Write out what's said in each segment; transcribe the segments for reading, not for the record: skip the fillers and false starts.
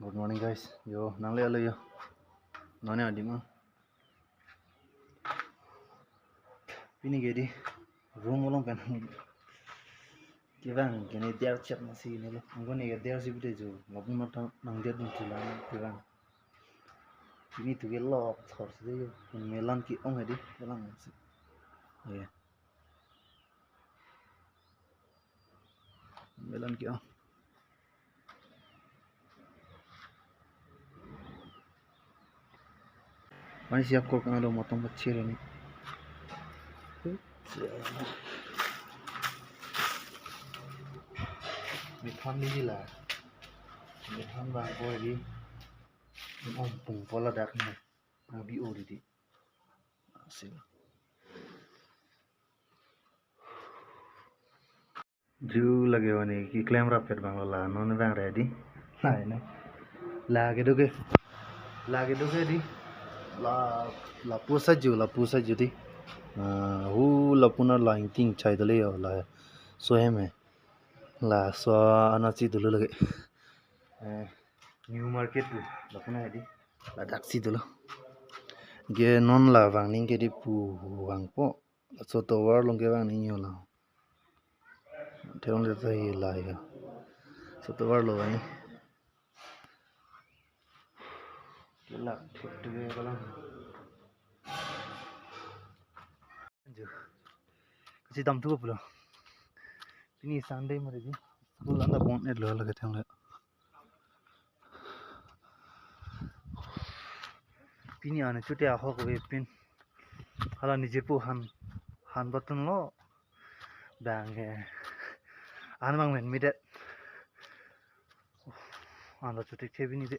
Good morning guys. Yo, nang le yo. Nane adi ma. Pini gedi. Room ulong kan. Kivang kene der chat na si ne lo. Ngone ge der si bide jo. Ngopun ma nang der dun tula kivang. Pini tu ge lo thor se yo. Melan ki ong edi. Melan se. Ye. Melan ki ong. Pani siap ko kan lo motong bacir ni. Mithan ni la. Mithan bang ko di. Om pung pola dak ni. Abi o di. Asil. Ju lage wani ki claim rapid bang la non bang ready. Lai ne. Lage doge di. La pusa ju di. Hu la puna la ting chai dale yo la so heme la so anachi dulu lage. New market tu la puna di. La taxi dulu. Ge non la bang ning ke di pu bang po. So to war long ke bang ning yo la. Theon le tai la ya. So to war lo bang. Kelak thik tu ge bala. Jo. Kasi dam tu pulo. Ini Sunday mari di. School anda bon net lo lage theon le. Pini ane chute a hok we pin. Hala nije pu han button lo. Bang an bang men midet. Anda chute ke bini de.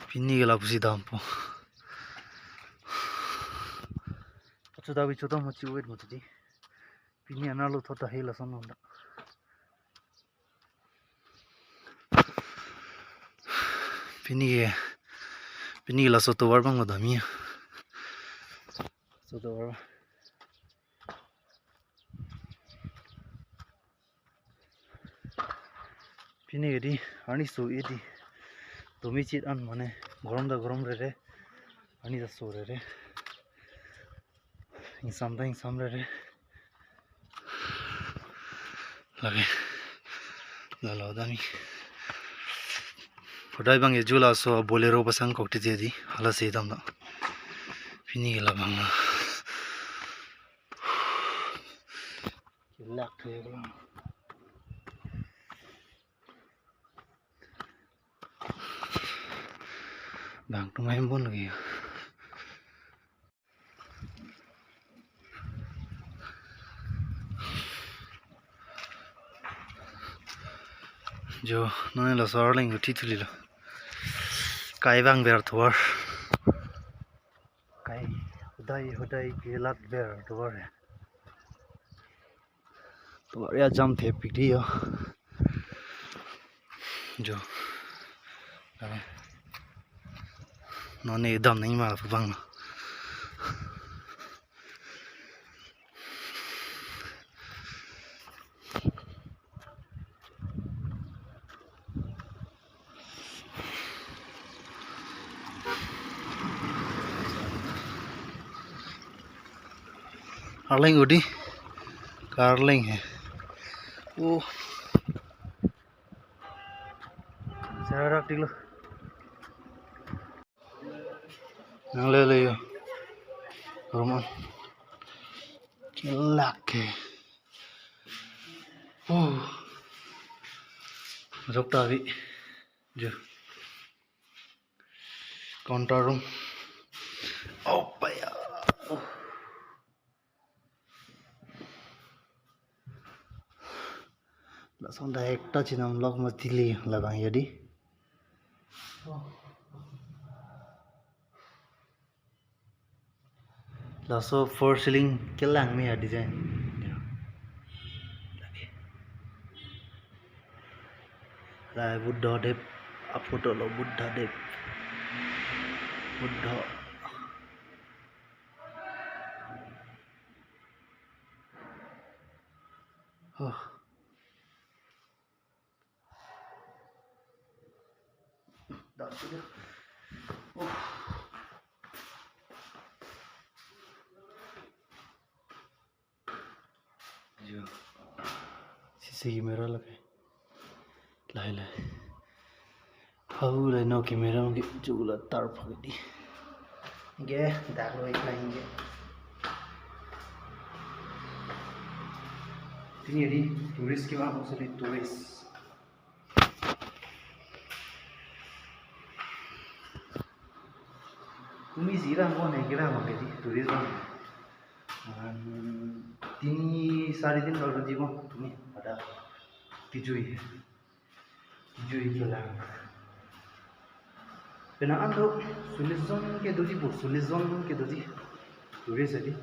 Pini gela pusi dam po. Chuda bi chuda mo chi wait mo di. Pini ana lo thota hela son onda. Pini la so to war bang da mi. So to war. Pini gedi ani so edi. Tomi chit an mane gorom re. Ani da so re. Insam re. Lagi. Lalo dami. Podai bang e jula so bolero pasang kokti di. Hala se dam da. Pini gela bang. Kelak tu bang. Bang tu main bon lagi. Jo nane la sarling uthi thuli la. Kai bang ber thor. Kai hodai kelat ber thor. To ya jam the pidi yo. Jo. Nane dam nahi ma bang. Arling udi. Carling है. Oh. Saya rak dulu. Nang le yo. Roman. Kelak ke. Oh. Rokta vi. Jo. Counter room. Oh paya. Langsung dah ekta cina lock mesti li labang jadi. Langsung for ceiling kelang ni design. Lah Buddha dep, foto lo Buddha dep. Buddha. Oh. That's it. Oh. जो शीशे की मेरा लगे लाए लाए how लाए no की मेरा मुझे जुगला तार पकड़ी गे दाखलो एक लाएंगे ini di turis ke mana maksudnya turis tumi zira mau naik kira mau jadi turis bang ini sehari ini kalau di mana tumi ada tijui jalan kenaan tuh sulizon ke doji bu sulizon ke doji turis jadi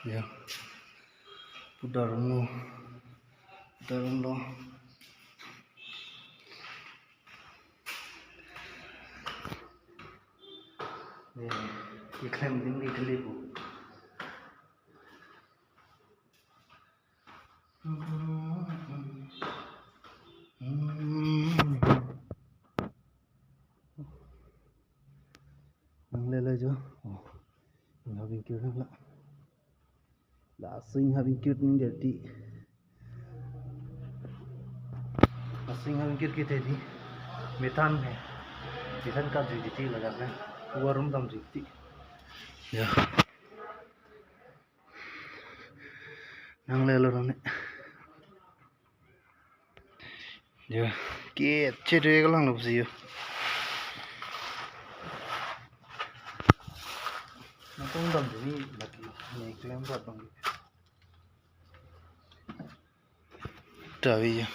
ya Udarung lo iklim tinggi kelibu nang lele jo nggak pikir lah Lasing having cute nih jadi lasing having cute kita di metan ka jadi lagi kan warung tam jadi ya nang lelo nih ya kit cedek lang loh sih nang tam jadi lagi nih klaim buat bang Tahu ya.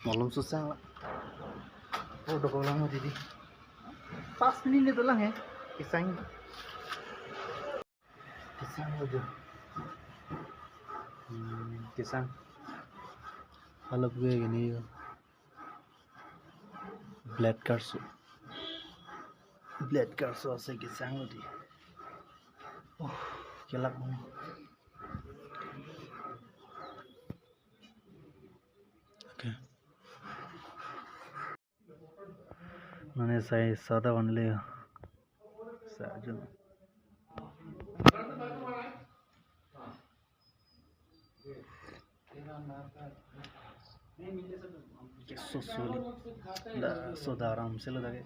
Malam susah lah. Oh, udah kau lama jadi. Pas ini tu lah ya. Kisang aja. Kisang. Halap gue gini. Blood karso ase kisang tadi. Oh, kelak mana. Okay. मैंने सही सादा बन लिया साजन सोदा आराम से लगा के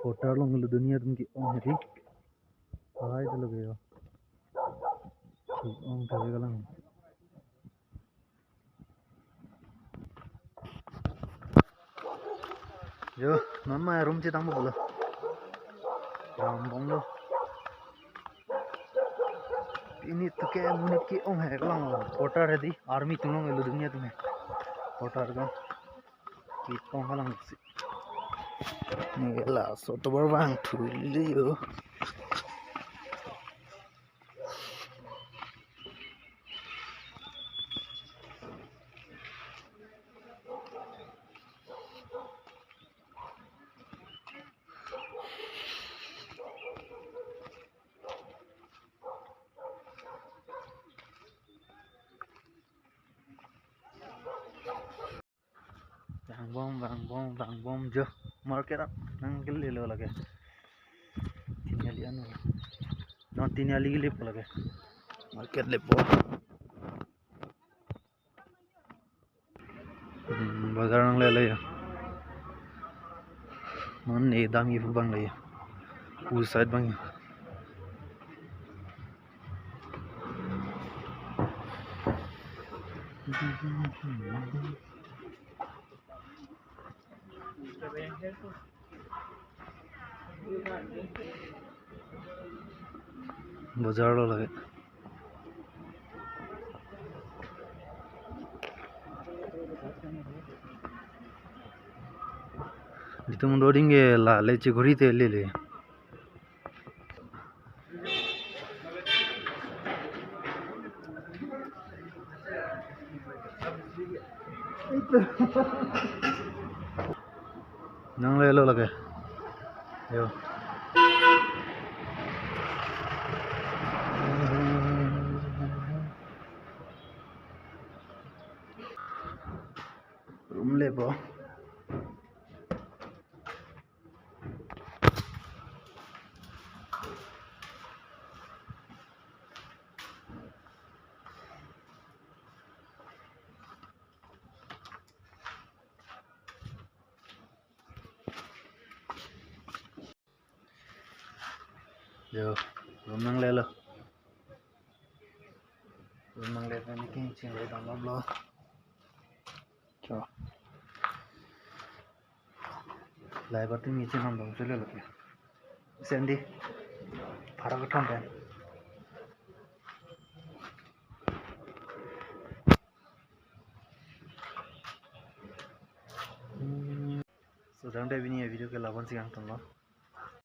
hotel लोग दुनिया तुमकी ओहरी हाय तो लगेगा Om kali kalang. Yo, non ma room ci tambo bola. Bong lo. Ini तो क्या मुनिक की ओम है काlang कोटा है दी आर्मी तुम लोग दुनिया तुम्हें कोटा का की ओम काlang सी. Ini lah soto berbang thuli yo. Bang bom jo market up nang gile lo lage tinali anu non tinali gile po lage market le po bazar nang le ya non e dam yi bang le u side bang बाजार लो लगे जितने मुंडोरिंगे लाले चिगुरी ते ले nang le lo lage yo room le bo yo room nang le lo room nang le ni king ching le dang lo cho lại bắt đi mình trên nằm đồng dưới lửa kìa xem đi phá ra cái thon đèn so đang đây video cái là con gì ăn tầm đó